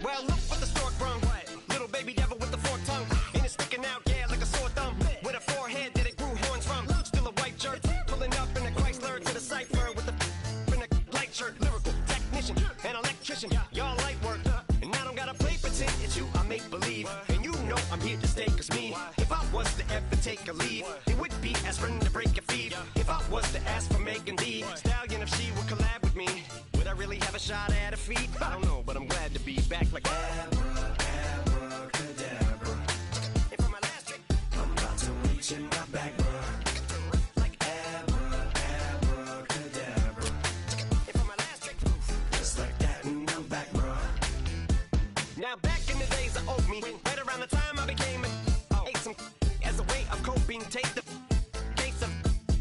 Well, look what the stork brung. Little baby devil with the forked tongue. And it's sticking out, yeah, like a sore thumb. With a forehead that it grew horns from. Still a white jerk. Pulling up in a Chrysler to the cipher with the in a light shirt. Lyrical technician, an electrician. Y'all light work. And I don't gotta play pretend. It's you I make believe. And you know I'm here to stay, cause me, if I was to ever take a leave, it would be aspirin to break a fever. If I was to ask for Megan Thee Stallion, if she would collab with me, would I really have a shot at a feat? I don't know, but I'm glad to be back like abracadabra. And for my last trick, I'm about to reach in my back, bruh. Like abracadabra. And for my last trick, just like that, and I'm back, bruh. Now back in the days of old me, right around the time I became ate some as a way of coping. Take the case of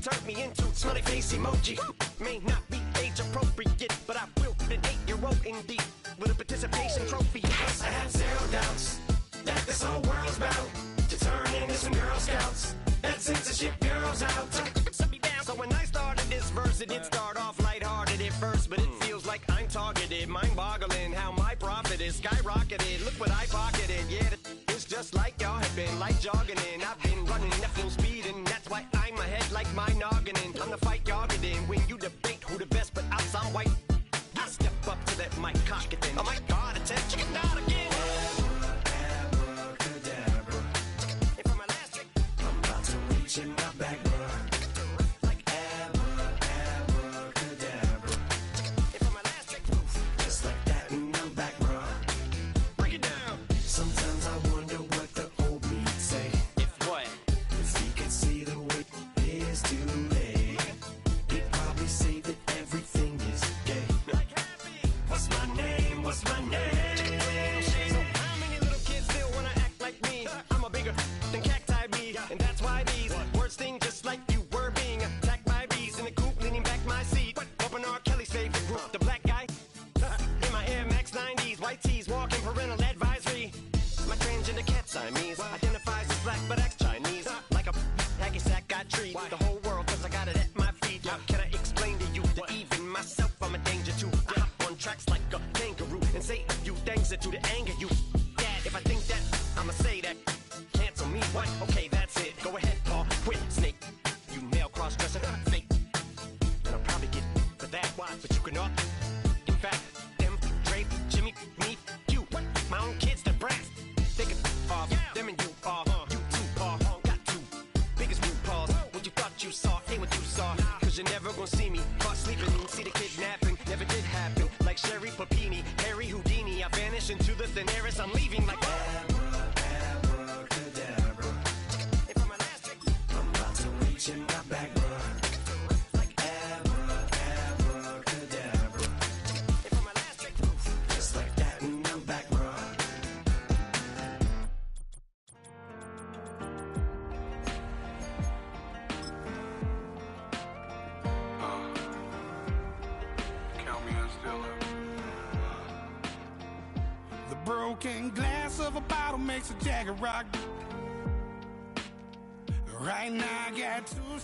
turned me into smiley face emoji. May not be age appropriate, but I will put an 8-year-old indeed with a participation trophy. Yes, I have zero doubts that this whole world's about to turn into some Girl Scouts. That censorship bureau's out. So when I started this verse, it did start off lighthearted at first, but it feels like I'm targeted. Mind-boggling how my profit is skyrocketed. Look what I pocketed. Yeah, it's just like y'all have been like jogging in. I've been running at full speed, and that's why I'm ahead like my noggin. I'm the fight y'all get in when you debate who the best, but I'm some white. I step up to that mic, cock it then. Oh my God, attention, chicken out again. Abracadabra. And for my last trick, I'm about to reach in my back, bruh. Like abracadabra. And for my last trick, just like that, and I'm back, bruh. Break it down. Sometimes I wonder what the old me'd say. If what? If he could see the way it is today, he'd probably say that everything is gay. What's my name? What's my name? So how many little kids still wanna act like me? I'm a bigger than cacti me, and that's why these words sting just like you were being attacked by bees in the coop, leaning back my seat. Open R. Kelly's favorite group, the black guy. In my Air Max 90s, white tees, walking parental advisory. My transgender cat Siamese identifies as black but acts Chinese. Like a hacky sack got treat the whole world cause I got it at my feet. Can I explain to you that even myself I'm a danger to? I hop on tracks like a kangaroo and say a few things that do to anger you. Dad, if I think that, I'ma say that. Cancel me, what? Okay, that's it. Go ahead, Paul, quit, snake. You male cross-dresser, fake. And I'll probably get for that, but you can all. In fact, them, Dre, Jimmy, me, you, my own kids, they're brass. They can off, them and you off. You too, Paul, got two biggest blue paws. What you thought you saw ain't what you saw. Cause you're never gonna see me caught sleeping. See the kidnapping, never did happen. Like Sherry Papini, Harry Houdini, I vanish into the thin air as I'm leaving like abracadabra. And for my last trick, I'm about to reach in my back, bruh. Like abracadabra. And for my last trick, just like that, and I'm back, bruh. Count me in still up. The broken glass of a bottle makes a Jagger rock. Right now I got two.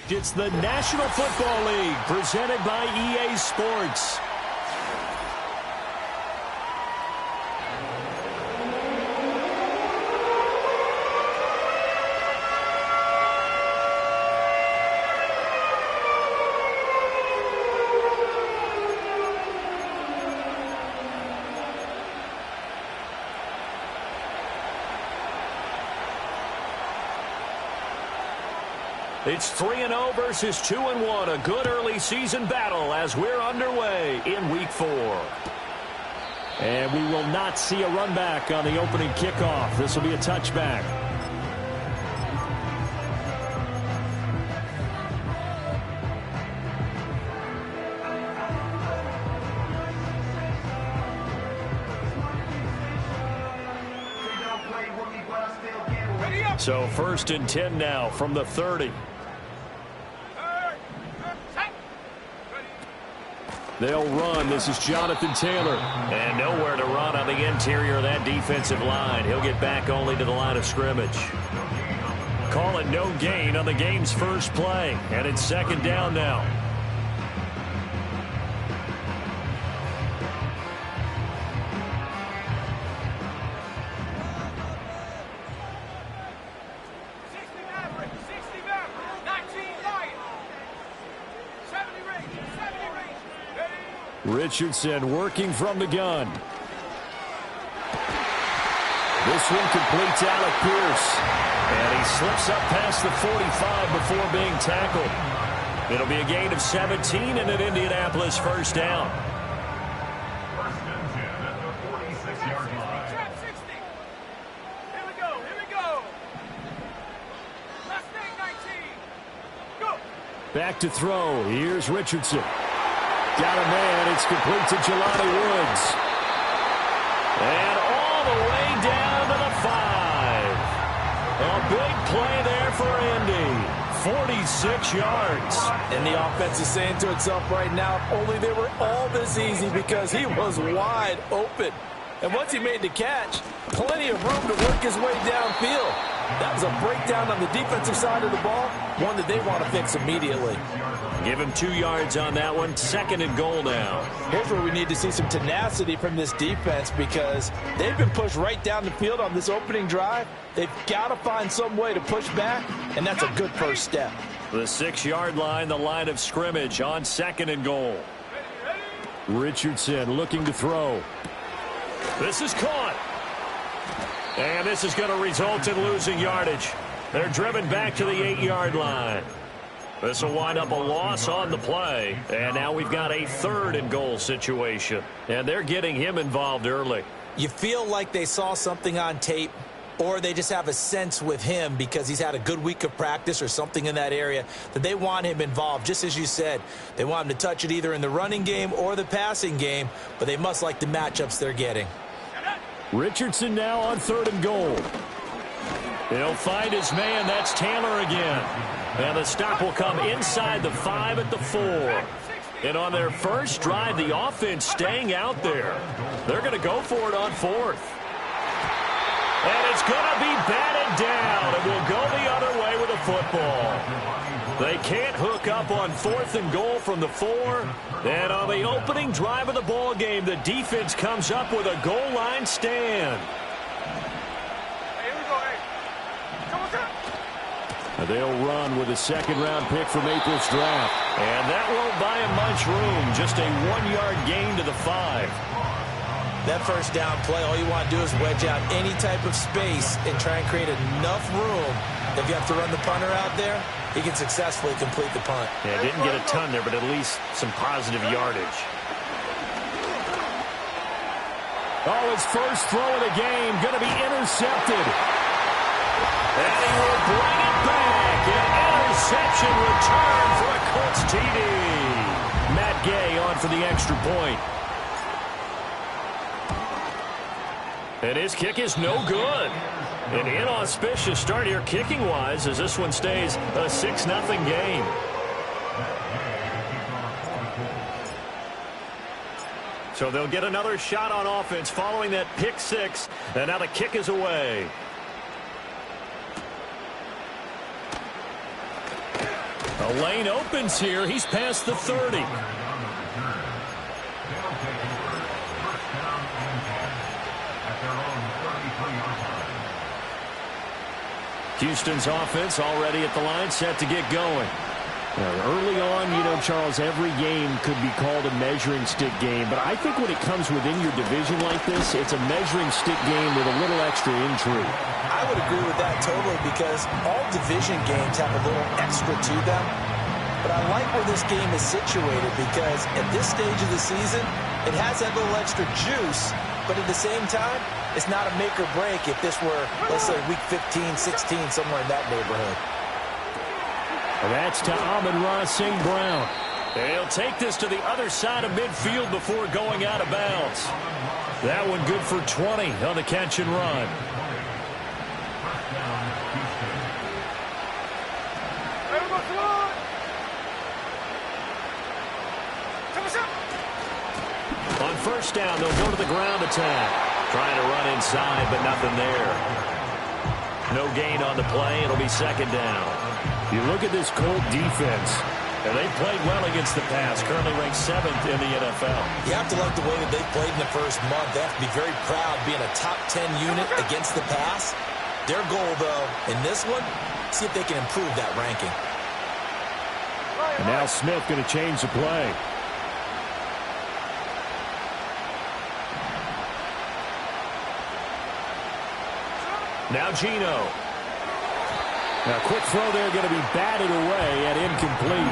It's the National Football League presented by EA Sports. It's 3-0 versus 2-1, a good early season battle as we're underway in Week 4. And we will not see a run back on the opening kickoff. This will be a touchback. So 1st and 10 now from the 30. They'll run. This is Jonathan Taylor. And nowhere to run on the interior of that defensive line. He'll get back only to the line of scrimmage. Call it no gain on the game's first play. And it's 2nd down now. Richardson working from the gun. This one completes Alec Pierce. And he slips up past the 45 before being tackled. It'll be a gain of 17 and an Indianapolis first down. First and 10 at the 46-yard line. Trap 60. Here we go. Last thing, 19. Go. Back to throw. Here's Richardson. Got a man. It's complete to Jelani Woods. And all the way down to the 5. A big play there for Indy. 46 yards. And the offense is saying to itself right now, if only they were all this easy, because he was wide open. And once he made the catch, plenty of room to work his way downfield. That was a breakdown on the defensive side of the ball, one that they want to fix immediately. Give him 2 yards on that one. 2nd and goal now. Here's where we need to see some tenacity from this defense, because they've been pushed right down the field on this opening drive. They've got to find some way to push back, and that's a good first step. The 6-yard line, the line of scrimmage on 2nd and goal. Richardson looking to throw. This is caught. And this is going to result in losing yardage. They're driven back to the 8-yard line. This will wind up a loss on the play. And now we've got a 3rd and goal situation. And they're getting him involved early. You feel like they saw something on tape, or they just have a sense with him because he's had a good week of practice or something in that area that they want him involved. Just as you said, they want him to touch it either in the running game or the passing game, but they must like the matchups they're getting. Richardson now on 3rd and goal. He'll find his man. That's Taylor again. And the stop will come inside the 5 at the 4. And on their first drive, the offense staying out there. They're going to go for it on 4th. And it's going to be batted down. And we'll go the other way with the football. They can't hook up on 4th and goal from the 4. And on the opening drive of the ball game, the defense comes up with a goal line stand. Hey, here we go. Hey. Come on. They'll run with a 2nd-round pick from April's draft. And that won't buy him much room. Just a 1-yard gain to the 5. That first down play, all you want to do is wedge out any type of space and try and create enough room. If you have to run the punter out there, he can successfully complete the punt. Yeah, didn't get a ton there, but at least some positive yardage. Oh, his first throw of the game going to be intercepted. And he will bring it back. An interception return for a Colts TD. Matt Gay on for the extra point. And his kick is no good. An inauspicious start here kicking-wise as this one stays a 6-0 game. So they'll get another shot on offense following that pick 6. And now the kick is away. A lane opens here. He's past the 30. Houston's offense already at the line, set to get going. Early on, you know, Charles, every game could be called a measuring stick game. But I think when it comes within your division like this, it's a measuring stick game with a little extra intrigue. I would agree with that totally, because all division games have a little extra to them. But I like where this game is situated, because at this stage of the season, it has that little extra juice. But at the same time, it's not a make or break if this were, let's say, week 15, 16, somewhere in that neighborhood. And that's to Amon-Ra St. Brown. They'll take this to the other side of midfield before going out of bounds. That one good for 20 on the catch and run. On first down, they'll go to the ground attack. Trying to run inside, but nothing there. No gain on the play. It'll be 2nd down. You look at this Colt defense, and they've played well against the pass, currently ranked 7th in the NFL. You have to like the way that they played in the first month. They have to be very proud being a top 10 unit against the pass. Their goal, though, in this one, see if they can improve that ranking. and now Smith going to change the play. Now Gino. A quick throw there, going to be batted away and incomplete.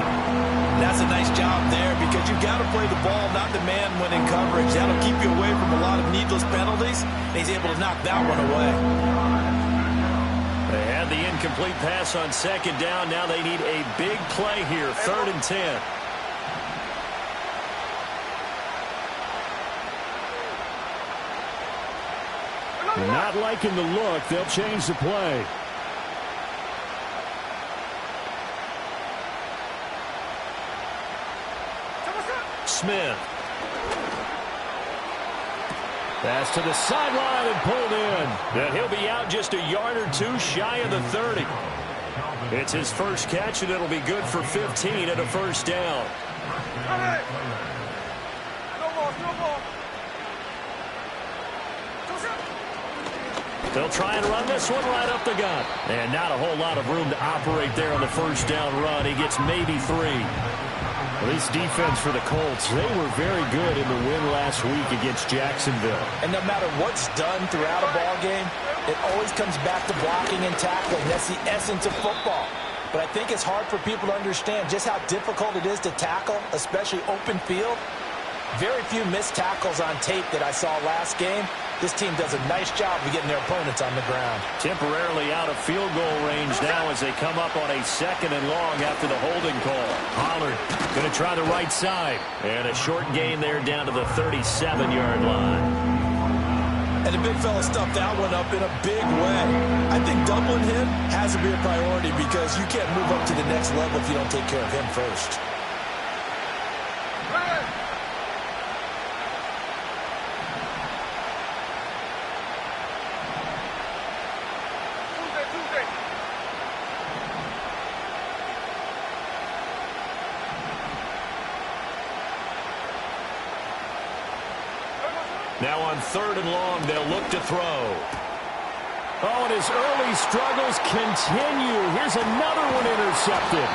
That's a nice job there because you've got to play the ball, not the man when in coverage. That'll keep you away from a lot of needless penalties. He's able to knock that one away. They had the incomplete pass on second down. Now they need a big play here, 3rd and 10. Not liking the look. They'll change the play. Smith. Pass to the sideline and pulled in. And he'll be out just a yard or two shy of the 30. It's his first catch, and it'll be good for 15 at a first down. They'll try and run this one right up the gut. And not a whole lot of room to operate there on the first down run. He gets maybe 3. Well, this defense for the Colts, they were very good in the win last week against Jacksonville. And no matter what's done throughout a ball game, it always comes back to blocking and tackling. That's the essence of football. But I think it's hard for people to understand just how difficult it is to tackle, especially open field. Very few missed tackles on tape that I saw last game. This team does a nice job of getting their opponents on the ground. Temporarily out of field goal range now as they come up on a 2nd and long after the holding call. Pollard going to try the right side. And a short gain there down to the 37-yard line. And the big fella stuffed that one up in a big way. I think doubling him has to be a priority because you can't move up to the next level if you don't take care of him first. Now on 3rd and long, they'll look to throw. Oh, and his early struggles continue. Here's another one intercepted.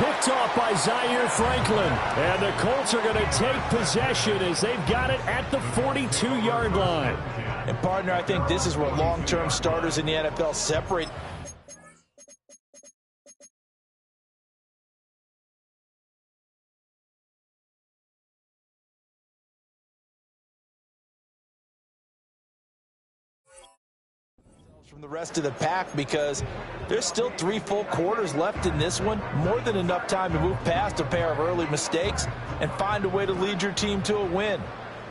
Picked off by Zaire Franklin. And the Colts are going to take possession as they've got it at the 42-yard line. And, partner, I think this is where long-term starters in the NFL separate. From the rest of the pack because there's still 3 full quarters left in this one. More than enough time to move past a pair of early mistakes and find a way to lead your team to a win.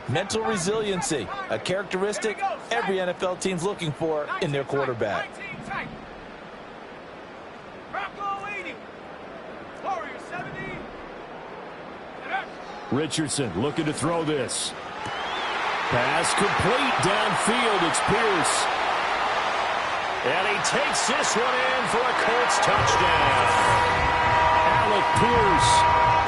Mental resiliency, a characteristic every NFL team's looking for in their quarterback. Richardson looking to throw this. Pass complete downfield. It's Pierce. And he takes this one in for a Colts touchdown. Alec Pierce,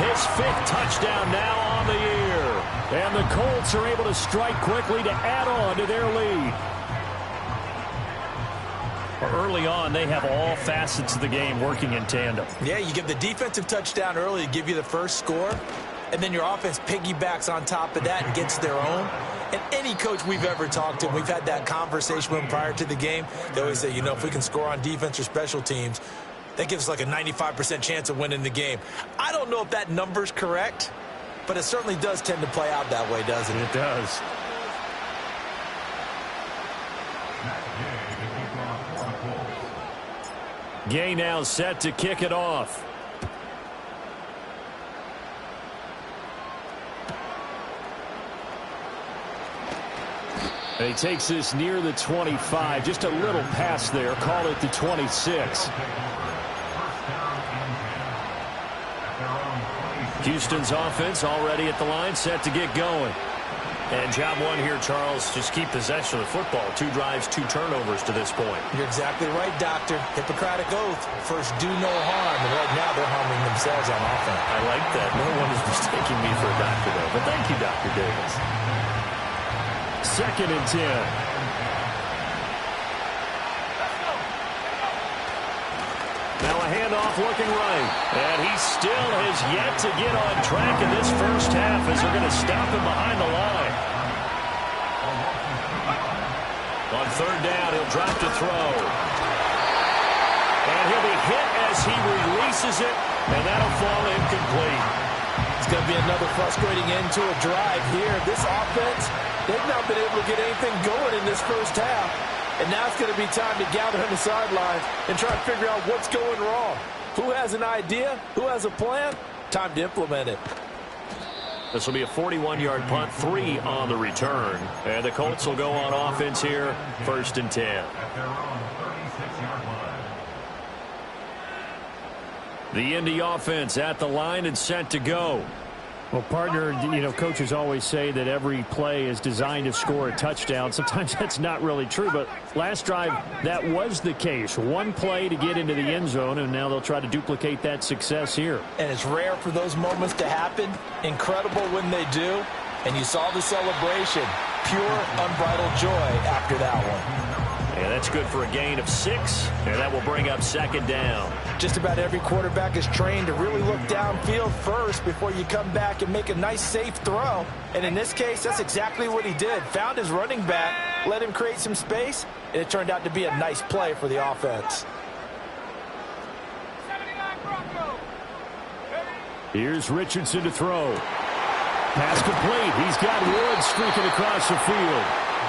his 5th touchdown now on the year. And the Colts are able to strike quickly to add on to their lead. Early on, they have all facets of the game working in tandem. Yeah, you give the defensive touchdown early to give you the first score, and then your offense piggybacks on top of that and gets their own. And any coach we've ever talked to, we've had that conversation with them prior to the game. They always say, you know, if we can score on defense or special teams, that gives us like a 95% chance of winning the game. I don't know if that number's correct, but it certainly does tend to play out that way, doesn't it? It does. Gay now set to kick it off. And he takes this near the 25. Just a little pass there. Call it the 26. Houston's offense already at the line, set to get going. And job one here, Charles, just keep possession of the football. 2 drives, 2 turnovers to this point. You're exactly right, Doctor. Hippocratic oath. First, do no harm. And right now, they're harming themselves on offense. I like that. No one is mistaking me for a doctor, though. But thank you, Dr. Davis. 2nd and 10. Now a handoff looking right. And he still has yet to get on track in this first half as they're going to stop him behind the line. On 3rd down, he'll drop to throw. He releases it, and that'll fall incomplete. It's going to be another frustrating end to a drive here. This offense, they've not been able to get anything going in this first half. And now it's going to be time to gather on the sidelines and try to figure out what's going wrong. Who has an idea? Who has a plan? Time to implement it. This will be a 41-yard punt, 3 on the return. And the Colts will go on offense here, 1st and 10. At their own 36-yard line. The Indy offense at the line and set to go. Well, partner, coaches always say that every play is designed to score a touchdown. Sometimes that's not really true, but last drive, that was the case. One play to get into the end zone, and now they'll try to duplicate that success here. And it's rare for those moments to happen. Incredible when they do. And you saw the celebration. Pure, unbridled joy after that one. And that's good for a gain of 6, and that will bring up 2nd down. Just about every quarterback is trained to really look downfield first before you come back and make a nice, safe throw. And in this case, that's exactly what he did. Found his running back, let him create some space, and it turned out to be a nice play for the offense. 79 Bronco. Here's Richardson to throw. Pass complete. He's got Wood streaking across the field.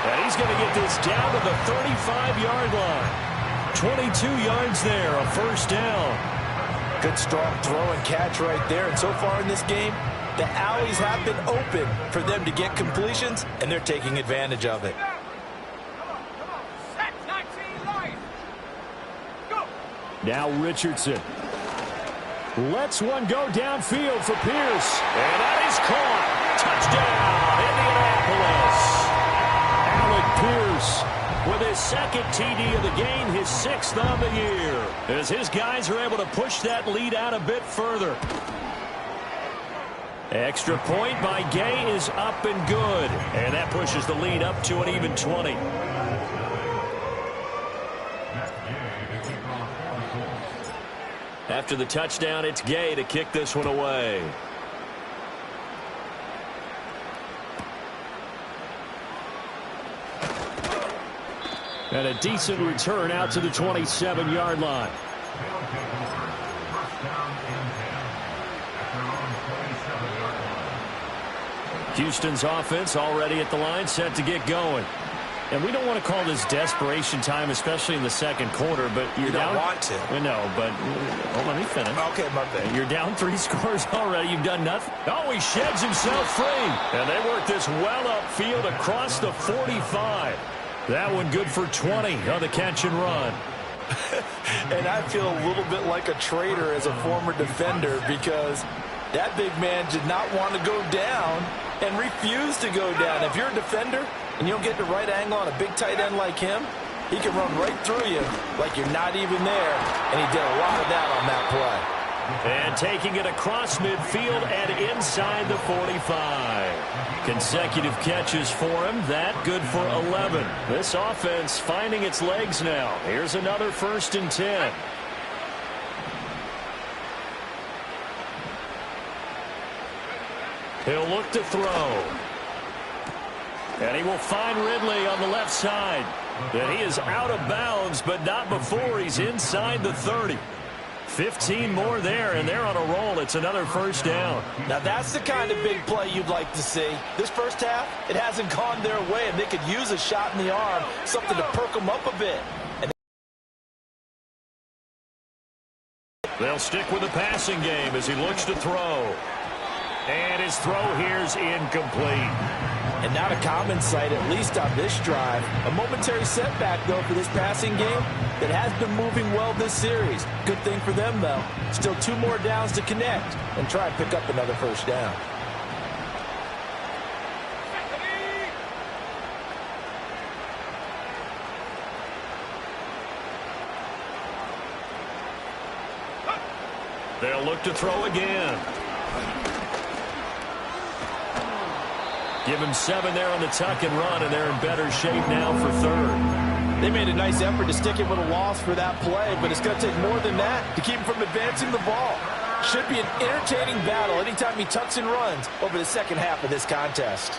And he's going to get this down to the 35-yard line. 22 yards there, a 1st down. Good, strong throw and catch right there. And so far in this game, the alleys have been open for them to get completions, and they're taking advantage of it. Come on. Set 19 line. Go. Now Richardson. Lets one go downfield for Pierce. And that is caught. Touchdown, Indianapolis. Pierce with his 2nd TD of the game, his 6th on the year, as his guys are able to push that lead out a bit further. Extra point by Gay is up and good, and that pushes the lead up to an even 20. After the touchdown, it's Gay to kick this one away. And a decent return out to the 27-yard line. Houston's offense already at the line, set to get going. And we don't want to call this desperation time, especially in the 2nd quarter, but you're down. You don't want to. No, but let me finish. Okay, my bad. You're down 3 scores already. You've done nothing. Oh, he sheds himself free. And they work this well upfield across the 45. That one good for 20 on the catch and run. And I feel a little bit like a traitor as a former defender because that big man did not want to go down and refused to go down. If you're a defender and you don't get the right angle on a big tight end like him, he can run right through you like you're not even there. And he did a lot of that on that play. And taking it across midfield and inside the 45. Consecutive catches for him. That good for 11. This offense finding its legs now. Here's another 1st and 10. He'll look to throw. And he will find Ridley on the left side. And he is out of bounds, but not before he's inside the 30. 15 more there, and they're on a roll. It's another 1st down. Now, that's the kind of big play you'd like to see. This first half, it hasn't gone their way, and they could use a shot in the arm, something to perk them up a bit. They'll stick with the passing game as he looks to throw. And his throw here's incomplete. And not a common sight, at least on this drive. A momentary setback, though, for this passing game that has been moving well this series. Good thing for them, though. Still 2 more downs to connect and try and pick up another 1st down. They'll look to throw again. Give him 7 there on the tuck and run, and they're in better shape now for 3rd. They made a nice effort to stick him with a loss for that play, but it's going to take more than that to keep him from advancing the ball. Should be an entertaining battle anytime he tucks and runs over the second half of this contest.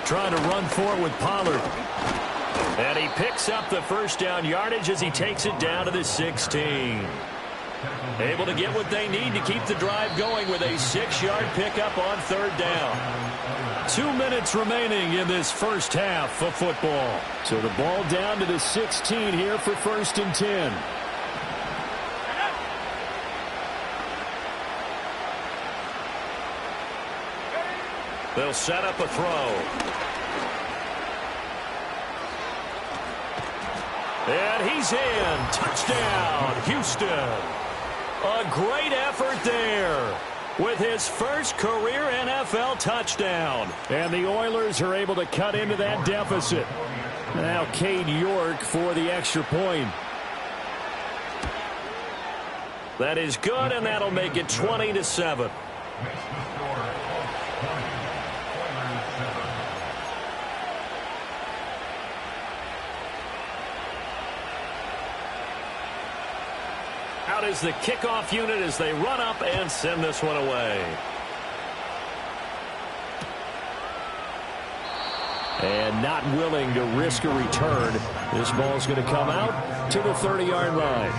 Trying to run for it with Pollard. And he picks up the first down yardage as he takes it down to the 16. Able to get what they need to keep the drive going with a 6-yard pickup on third down. 2 minutes remaining in this first half of football. So the ball down to the 16 here for 1st and 10. They'll set up a throw. And he's in. Touchdown, Houston. A great effort there with his first career NFL touchdown. And the Oilers are able to cut into that deficit. Now Cade York for the extra point. That is good, and that'll make it 20-7. Out is the kickoff unit as they run up and send this one away. And not willing to risk a return. This ball's going to come out to the 30-yard line.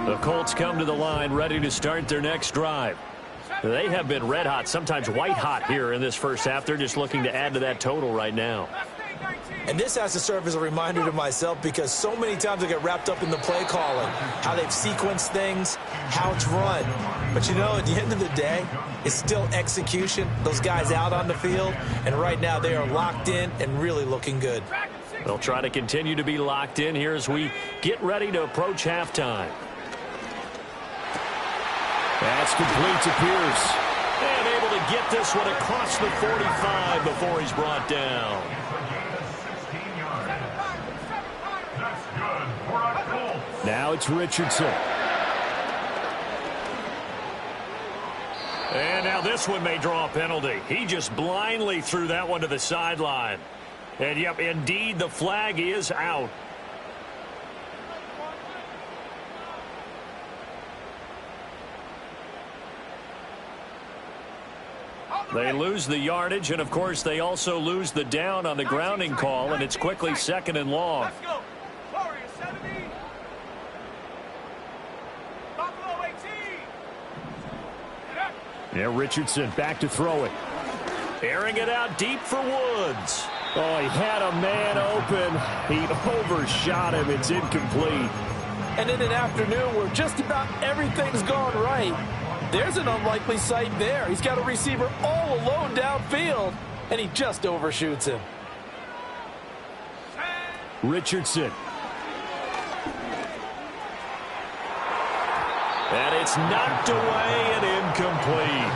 The Colts come to the line ready to start their next drive. They have been red hot, sometimes white hot here in this first half. They're just looking to add to that total right now. And this has to serve as a reminder to myself because so many times I get wrapped up in the play calling, how they've sequenced things, how it's run. But, you know, at the end of the day, it's still execution. Those guys out on the field, and right now they are locked in and really looking good. They'll try to continue to be locked in here as we get ready to approach halftime. That's complete to Pierce. And able to get this one across the 45 before he's brought down. Now it's Richardson. And now this one may draw a penalty. He just blindly threw that one to the sideline. And, yep, indeed, the flag is out. They lose the yardage, and, of course, they also lose the down on the grounding call, and it's quickly 2nd and long. Let's go. Warriors 70. Buffalo 18. Yeah, Richardson back to throw it. Airing it out deep for Woods. Oh, he had a man open. He overshot him. It's incomplete. And in an afternoon where just about everything's gone right, there's an unlikely sight there. He's got a receiver all alone downfield, and he just overshoots him. Richardson. And it's knocked away and incomplete.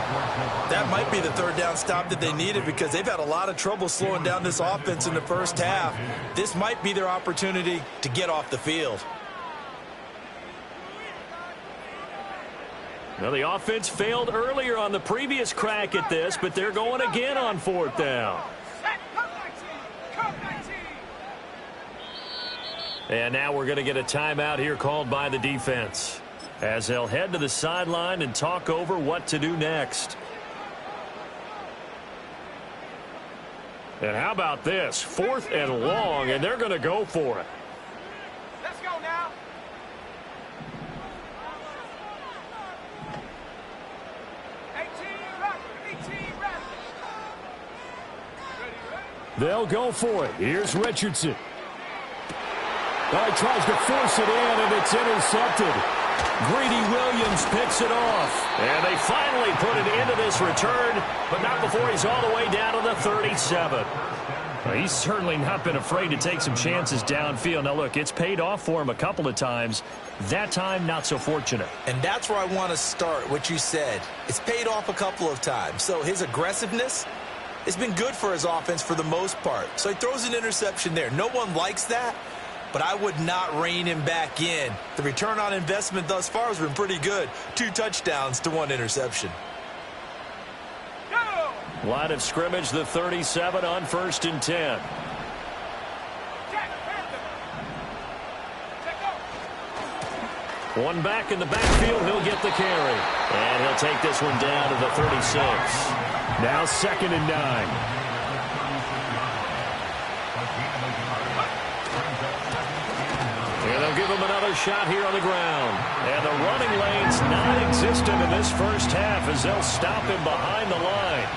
That might be the 3rd down stop that they needed because they've had a lot of trouble slowing down this offense in the first half. This might be their opportunity to get off the field. Well, the offense failed earlier on the previous crack at this, but they're going again on 4th down. And now we're going to get a timeout here called by the defense as they'll head to the sideline and talk over what to do next. And how about this? 4th and long, and they're going to go for it. Let's go now. They'll go for it. Here's Richardson. Oh, he tries to force it in, and it's intercepted. Greedy Williams picks it off. And they finally put it into this return, but not before he's all the way down to the 37. Well, he's certainly not been afraid to take some chances downfield. Now, look, it's paid off for him a couple of times. That time, not so fortunate. And that's where I want to start, what you said. It's paid off a couple of times. So his aggressiveness has been good for his offense for the most part. So he throws an interception there. No one likes that, but I would not rein him back in. The return on investment thus far has been pretty good. 2 touchdowns to 1 interception. Line of scrimmage, the 37 on 1st and 10. One back in the backfield. He'll get the carry. And he'll take this one down to the 36. Now 2nd and 9. And they'll give him another shot here on the ground. And the running lane's non-existent in this first half as they'll stop him behind the line.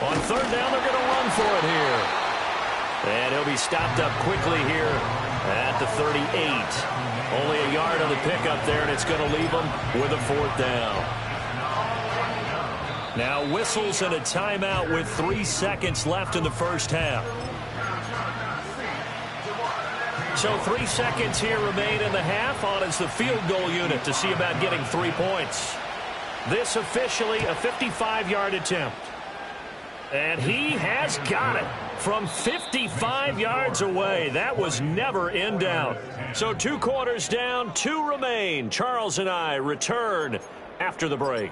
On 3rd down, they're going to run for it here. And he'll be stopped up quickly here at the 38. Only a yard on the pickup there, and it's going to leave him with a 4th down. Now whistles and a timeout with 3 seconds left in the first half. So 3 seconds here remain in the half. On is the field goal unit to see about getting 3 points. This officially a 55-yard attempt. And he has got it from 55 yards away. That was never in doubt. So 2 quarters down, 2 remain. Charles and I return after the break.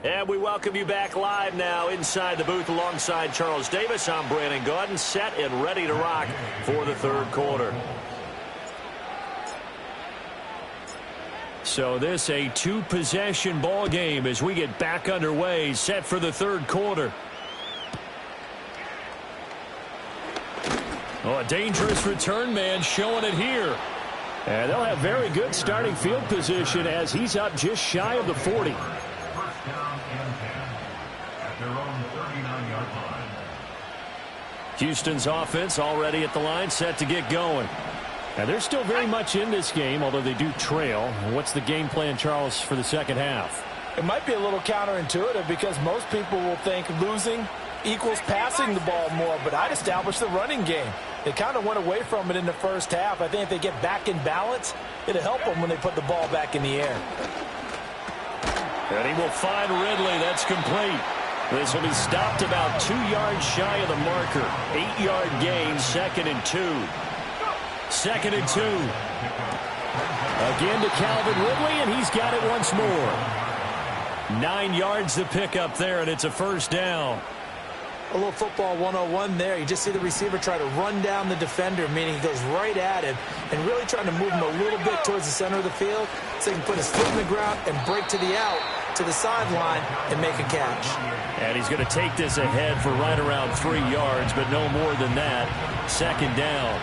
And we welcome you back live now inside the booth alongside Charles Davis. I'm Brandon Gaudin, set and ready to rock for the 3rd quarter. So this a 2-possession ball game as we get back underway, set for the 3rd quarter. Oh, a dangerous return man showing it here. And they'll have very good starting field position as he's up just shy of the 40. First down and 10 at their own 39-yard line. Houston's offense already at the line, set to get going. And they're still very much in this game, although they do trail. What's the game plan, Charles, for the second half? It might be a little counterintuitive because most people will think losing equals passing the ball more, but I'd establish the running game. They kind of went away from it in the first half. I think if they get back in balance, it'll help them when they put the ball back in the air. And he will find Ridley. That's complete. This will be stopped about 2 yards shy of the marker. 8-yard gain, 2nd and 2. 2nd and 2. Again to Calvin Ridley, and he's got it once more. 9 yards to pick up there, and it's a 1st down. A little football 101 there. You just see the receiver try to run down the defender, meaning he goes right at him and really trying to move him a little bit towards the center of the field so he can put his foot in the ground and break to the out, to the sideline, and make a catch. And he's going to take this ahead for right around 3 yards, but no more than that. 2nd down.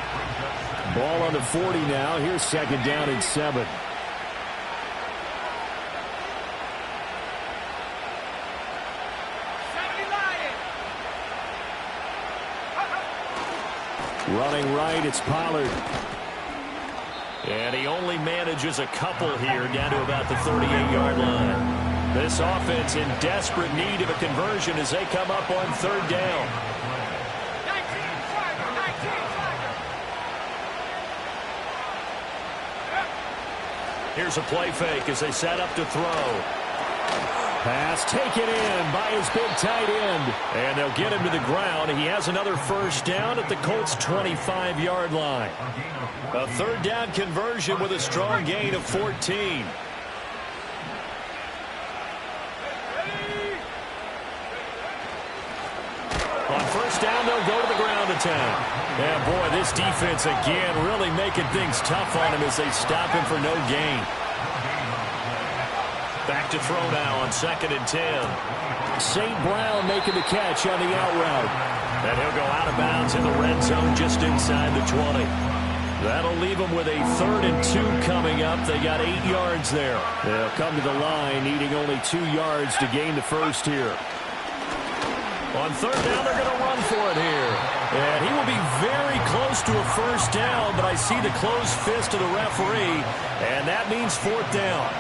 Ball on the 40 now. Here's 2nd down and 7. Running right, it's Pollard. And he only manages a couple here down to about the 38-yard line. This offense in desperate need of a conversion as they come up on 3rd down. Here's a play fake as they set up to throw. Pass taken in by his big tight end. And they'll get him to the ground. He has another 1st down at the Colts' 25-yard line. A 3rd down conversion with a strong gain of 14. On 1st down, they'll go to the ground attack. Yeah, boy, this defense again really making things tough on him as they stop him for no gain. Back to throw now on 2nd and 10. St. Brown making the catch on the out route. And he'll go out of bounds in the red zone just inside the 20. That'll leave them with a 3rd and 2 coming up. They got 8 yards there. They'll come to the line needing only 2 yards to gain the 1st here. On 3rd down, they're going to run for it here. And he will be very close to a 1st down, but I see the closed fist of the referee, and that means 4th down.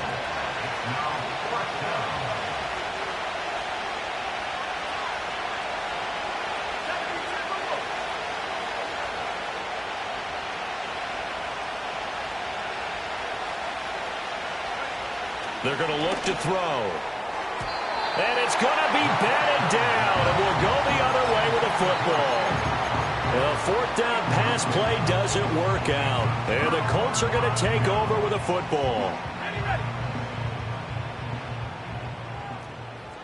They're going to look to throw. And it's going to be batted down, and we'll go the other way with the football. The fourth down pass play doesn't work out. And the Colts are going to take over with a football. Ready, ready.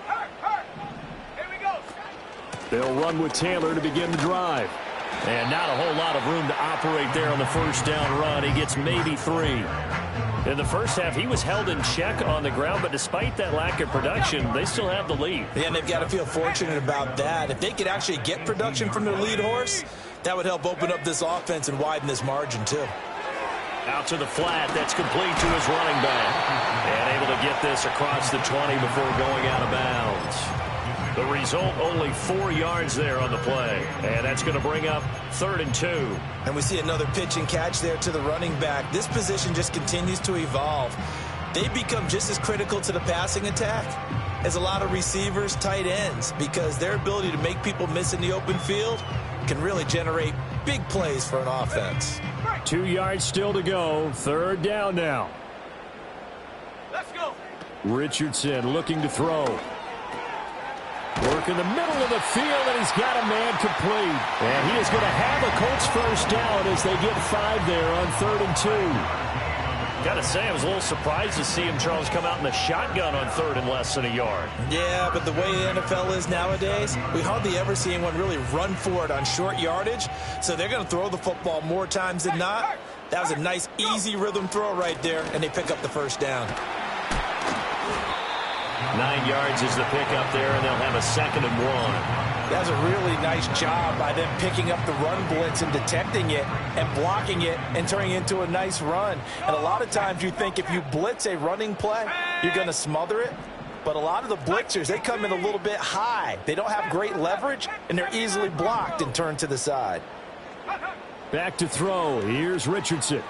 Hurt. Here we go. They'll run with Taylor to begin the drive. And not a whole lot of room to operate there on the first down run. He gets maybe 3. In the first half, he was held in check on the ground, but despite that lack of production, they still have the lead. Yeah, and they've got to feel fortunate about that. If they could actually get production from their lead horse, that would help open up this offense and widen this margin, too. Out to the flat. That's complete to his running back. And able to get this across the 20 before going out of bounds. The result, only 4 yards there on the play. And that's going to bring up 3rd and 2. And we see another pitch and catch there to the running back. This position just continues to evolve. They become just as critical to the passing attack as a lot of receivers, tight ends, because their ability to make people miss in the open field can really generate big plays for an offense. 2 yards still to go. 3rd down now. Let's go. Richardson looking to throw. Work in the middle of the field, and he's got a man complete. And he is going to have a Colts first down as they get 5 there on 3rd and 2. Got to say, I was a little surprised to see him, Charles, come out in the shotgun on 3rd and less than a yard. Yeah, but the way the NFL is nowadays, we hardly ever see anyone really run for it on short yardage. So they're going to throw the football more times than not. That was a nice, easy rhythm throw right there, and they pick up the first down. 9 yards is the pickup there, and they'll have a 2nd and 1. That was a really nice job by them picking up the run blitz and detecting it and blocking it and turning it into a nice run. And a lot of times you think if you blitz a running play, you're going to smother it. But a lot of the blitzers, they come in a little bit high. They don't have great leverage, and they're easily blocked and turned to the side. Back to throw. Here's Richardson.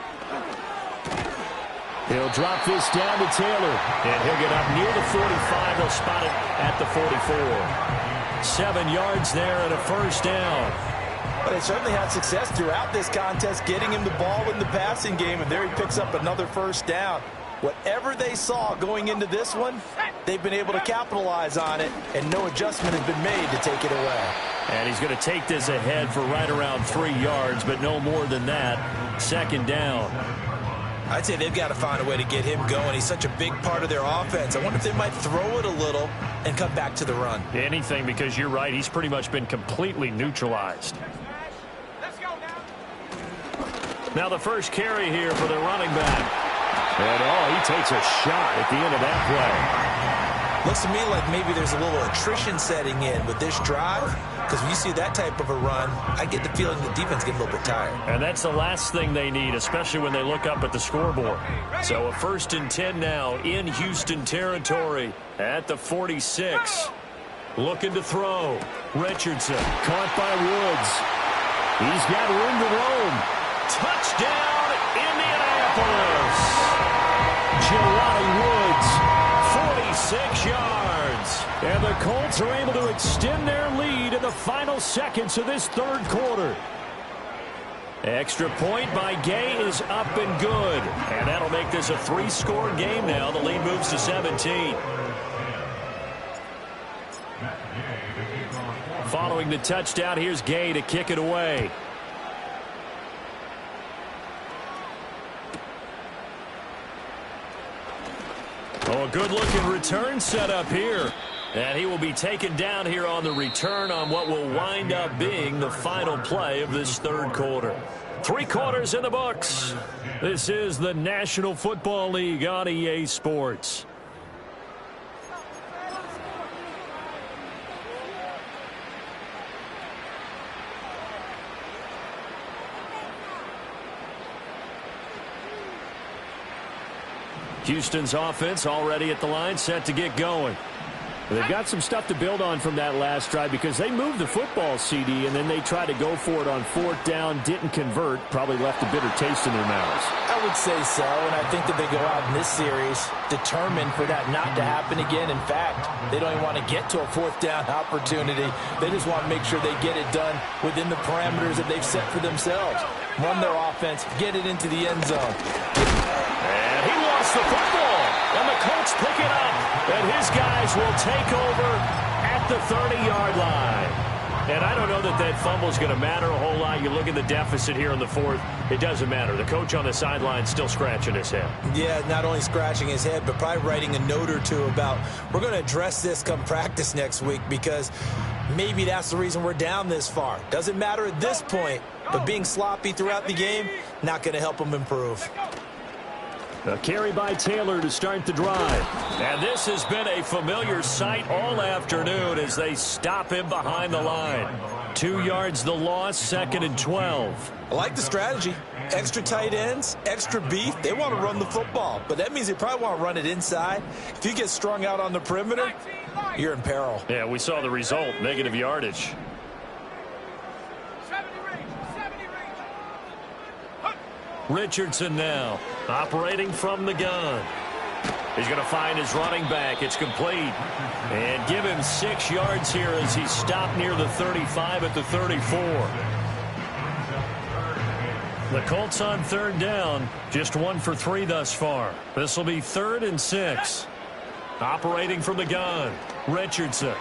He'll drop this down to Taylor. And he'll get up near the 45. They'll spot it at the 44. 7 yards there and a first down. But they certainly had success throughout this contest, getting him the ball in the passing game, and there he picks up another first down. Whatever they saw going into this one, they've been able to capitalize on it, and no adjustment has been made to take it away. And he's going to take this ahead for right around 3 yards, but no more than that. 2nd down. I'd say they've got to find a way to get him going. He's such a big part of their offense. I wonder if they might throw it a little and come back to the run. Anything, because you're right. He's pretty much been completely neutralized. Let's go now. Now the first carry here for the running back. And, he takes a shot at the end of that play. Looks to me like maybe there's a little attrition setting in with this drive, because when you see that type of a run, I get the feeling the defense gets a little bit tired. And that's the last thing they need, especially when they look up at the scoreboard. So a 1st and 10 now in Houston territory at the 46. Looking to throw. Richardson Caught by Woods. He's got room to roam. Touchdown, Indianapolis. Jelani Woods, 46 yards. and the Colts are able to extend their lead in the final seconds of this 3rd quarter. Extra point by Gay is up and good. And that'll make this a 3-score game now. The lead moves to 17. Following the touchdown, here's Gay to kick it away. Oh, a good-looking return set up here. And he will be taken down here on the return on what will wind up being the final play of this 3rd quarter. 3 quarters in the books. This is the National Football League on EA Sports. Houston's offense already at the line, set to get going. They've got some stuff to build on from that last drive because they moved the football, CD, and then they tried to go for it on 4th down, didn't convert, probably left a bitter taste in their mouths. I would say so, and I think that they go out in this series determined for that not to happen again. In fact, they don't even want to get to a 4th down opportunity. They just want to make sure they get it done within the parameters that they've set for themselves. Run their offense, get it into the end zone. And he lost the football, and the Colts pick it up, and his guys will take over at the 30-yard line. And I don't know that that fumble is going to matter a whole lot. You look at the deficit here in the fourth, it doesn't matter. The coach on the sideline still scratching his head. Yeah, not only scratching his head, but probably writing a note or two about, we're going to address this come practice next week, because maybe that's the reason we're down this far. Doesn't matter at this point, but being sloppy throughout the game, not going to help him improve. A carry by Taylor to start the drive. And this has been a familiar sight all afternoon as they stop him behind the line. 2 yards the loss, 2nd and 12. I like the strategy. Extra tight ends, extra beef. They want to run the football, but that means they probably want to run it inside. If you get strung out on the perimeter, you're in peril. Yeah, we saw the result, negative yardage. 70 range. Richardson now, operating from the gun. He's going to find his running back. It's complete. And give him 6 yards here as he's stopped near the 35 at the 34. The Colts on 3rd down, just 1 for 3 thus far. This will be 3rd and 6. Operating from the gun, Richardson.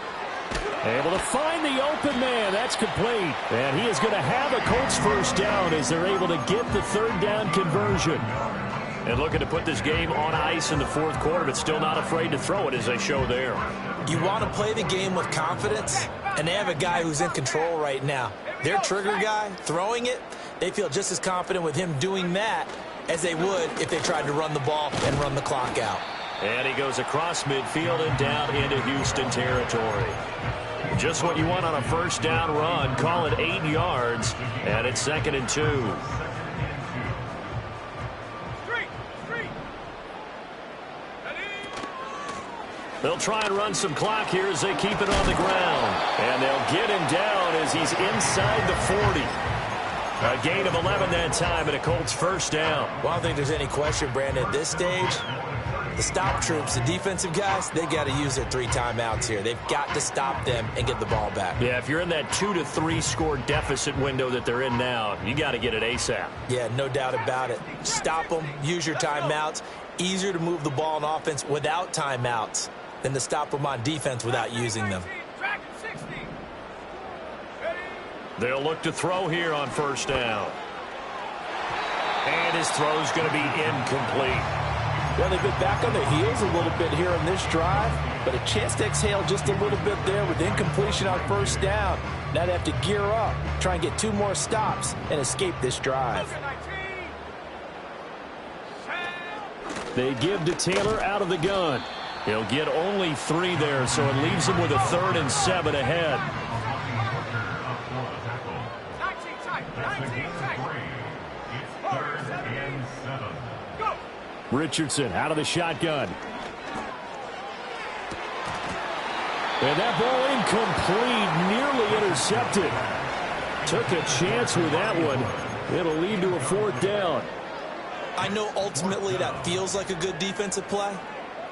Able to find the open man. That's complete. And he is going to have a Colts first down as they're able to get the 3rd down conversion. And looking to put this game on ice in the 4th quarter, but still not afraid to throw it as they show there. You want to play the game with confidence, and they have a guy who's in control right now. Their trigger guy, throwing it, they feel just as confident with him doing that as they would if they tried to run the ball and run the clock out. And he goes across midfield and down into Houston territory. Just what you want on a first down run. Call it 8 yards, and it's 2nd and 2. They'll try and run some clock here as they keep it on the ground. And they'll get him down as he's inside the 40. A gain of 11 that time, and a Colts first down. Well, I don't think there's any question, Brandon, at this stage. The stop troops, the defensive guys, they got to use their 3 timeouts here. They've got to stop them and get the ball back. Yeah, if you're in that 2 to 3 score deficit window that they're in now, you got to get it ASAP. Yeah, no doubt about it. Stop them, use your timeouts. Easier to move the ball on offense without timeouts than to stop them on defense without using them. They'll look to throw here on first down. And his throw's going to be incomplete. Well, they've been back on their heels a little bit here on this drive, but a chance to exhale just a little bit there with incompletion on first down. Now they have to gear up, try and get 2 more stops, and escape this drive. They give to Taylor out of the gun. He'll get only 3 there, so it leaves him with a 3rd and 7 ahead. Richardson out of the shotgun. And that ball incomplete, nearly intercepted. Took a chance with that one. It'll lead to a 4th down. I know ultimately that feels like a good defensive play,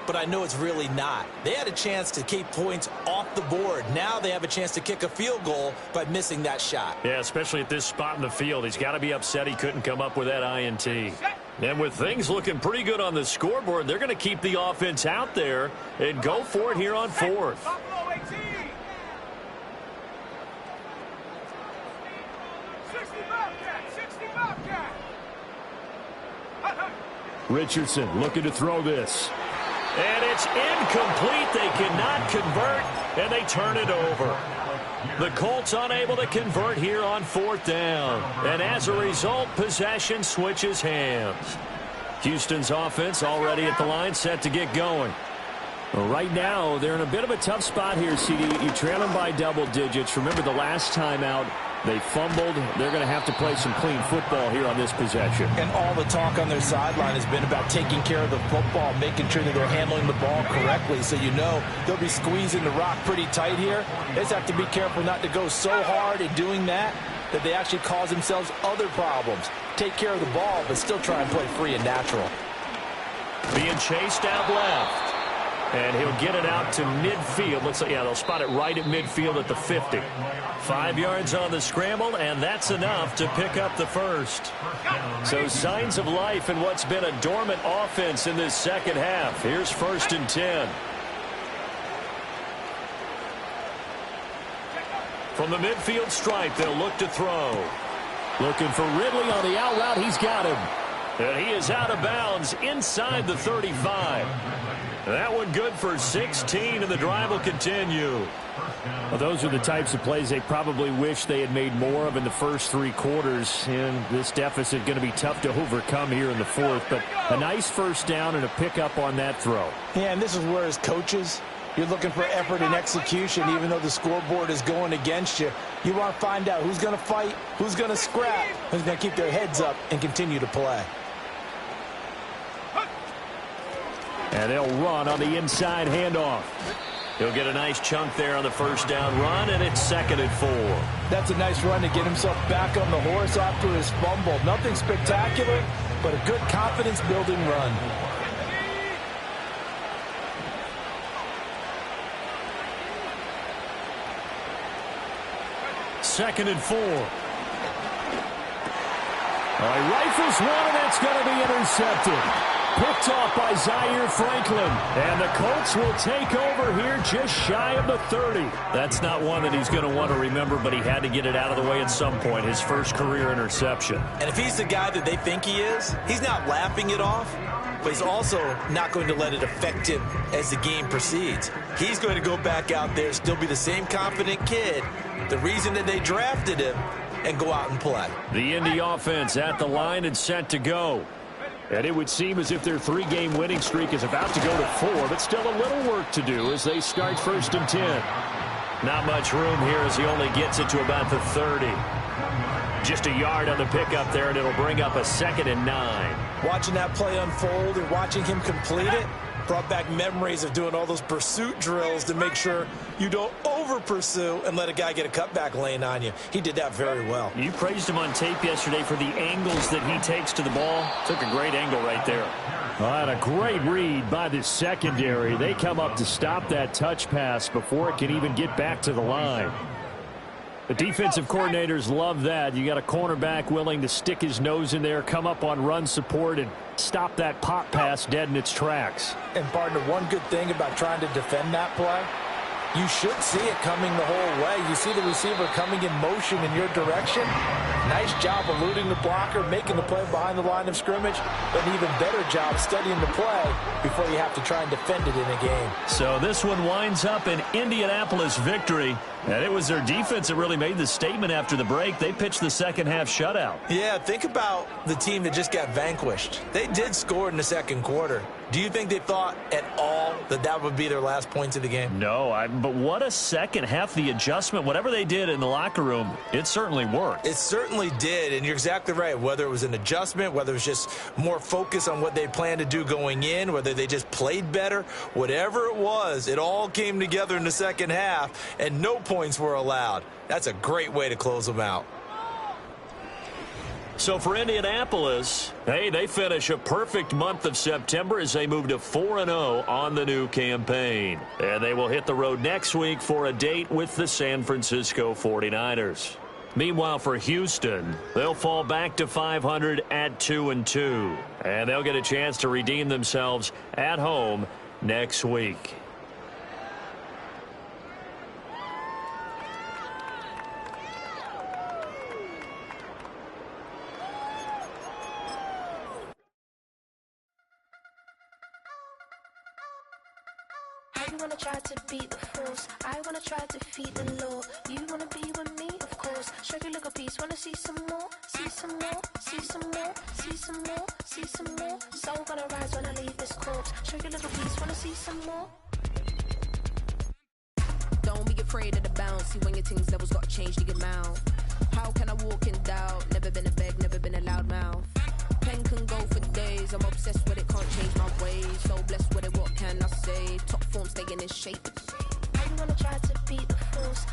but I know it's really not. They had a chance to keep points off the board. Now they have a chance to kick a field goal by missing that shot. Yeah, especially at this spot in the field. He's got to be upset he couldn't come up with that INT. And with things looking pretty good on the scoreboard, they're going to keep the offense out there and go for it here on 4th. Richardson looking to throw this. And it's incomplete. They cannot convert, and they turn it over. The Colts unable to convert here on 4th down. And as a result, possession switches hands. Houston's offense already at the line, set to get going. Well, right now, they're in a bit of a tough spot here, CD. You trail them by double digits. Remember the last time out, they fumbled. They're going to have to play some clean football here on this possession. And all the talk on their sideline has been about taking care of the football, making sure that they're handling the ball correctly. So you know they'll be squeezing the rock pretty tight here. They just have to be careful not to go so hard in doing that they actually cause themselves other problems. Take care of the ball, but still try and play free and natural. Being chased out left. And he'll get it out to midfield. Looks like, yeah, they'll spot it right at midfield at the 50. 5 yards on the scramble, and that's enough to pick up the first. So signs of life in what's been a dormant offense in this second half. Here's 1st and 10. From the midfield stripe, they'll look to throw. Looking for Ridley on the out route. He's got him. And he is out of bounds inside the 35. That one good for 16, and the drive will continue. Well, those are the types of plays they probably wish they had made more of in the first 3 quarters. And this deficit going to be tough to overcome here in the fourth. But a nice first down and a pickup on that throw. Yeah, and this is where as coaches, you're looking for effort and execution, even though the scoreboard is going against you. You want to find out who's going to fight, who's going to scrap, who's going to keep their heads up and continue to play. And they'll run on the inside handoff. He'll get a nice chunk there on the first down run, and it's 2nd and 4. That's a nice run to get himself back on the horse after his fumble. Nothing spectacular, but a good confidence-building run. Second and 4. He rifles one, and that's going to be intercepted. Picked off by Zaire Franklin. And the Colts will take over here just shy of the 30. That's not one that he's going to want to remember, but he had to get it out of the way at some point. His first career interception. And if he's the guy that they think he is, he's not laughing it off, but he's also not going to let it affect him as the game proceeds. He's going to go back out there, still be the same confident kid, the reason that they drafted him, and go out and play. The Indy offense at the line and set to go. And it would seem as if their 3-game winning streak is about to go to 4, but still a little work to do as they start 1st and 10. Not much room here as he only gets it to about the 30. Just a yard on the pickup there, and it'll bring up a 2nd and 9. Watching that play unfold and watching him complete it brought back memories of doing all those pursuit drills to make sure you don't over-pursue and let a guy get a cutback lane on you. He did that very well. You praised him on tape yesterday for the angles that he takes to the ball. Took a great angle right there. And a great read by the secondary. They come up to stop that touch pass before it can even get back to the line. The defensive coordinators love that. You got a cornerback willing to stick his nose in there, come up on run support, and stop that pop pass dead in its tracks. And partner, one good thing about trying to defend that play, you should see it coming the whole way. You see the receiver coming in motion in your direction. Nice job eluding the blocker, making the play behind the line of scrimmage, but an even better job studying the play before you have to try and defend it in a game. So this one winds up an Indianapolis victory. And it was their defense that really made the statement after the break. They pitched the second-half shutout. Yeah, think about the team that just got vanquished. They did score in the second quarter. Do you think they thought at all that that would be their last points of the game? No, but what a second half. The adjustment, whatever they did in the locker room, it certainly worked. It certainly did, and you're exactly right. Whether it was an adjustment, whether it was just more focus on what they planned to do going in, whether they just played better, whatever it was, it all came together in the second half, and no points were allowed. That's a great way to close them out. So for Indianapolis, hey, they finish a perfect month of September as they move to 4-0 on the new campaign. And they will hit the road next week for a date with the San Francisco 49ers. Meanwhile, for Houston, they'll fall back to 500 at 2-2. And they'll get a chance to redeem themselves at home next week. You wanna try to beat the force, I wanna try to defeat the law. You wanna be with me, of course. Show you look a piece, wanna see some more, see some more, see some more, see some more, see some more. Soul gonna rise when I leave this corpse. Show you look a piece, wanna see some more. Don't be afraid of the bounce. See when your things levels got changed to get mouth. How can I walk in doubt? Never been a beg, never been a loud mouth. Pen can go for days. I'm obsessed with it, can't change my ways. So blessed with it, what can I say? Top form staying in shape. You wanna try to beat the force,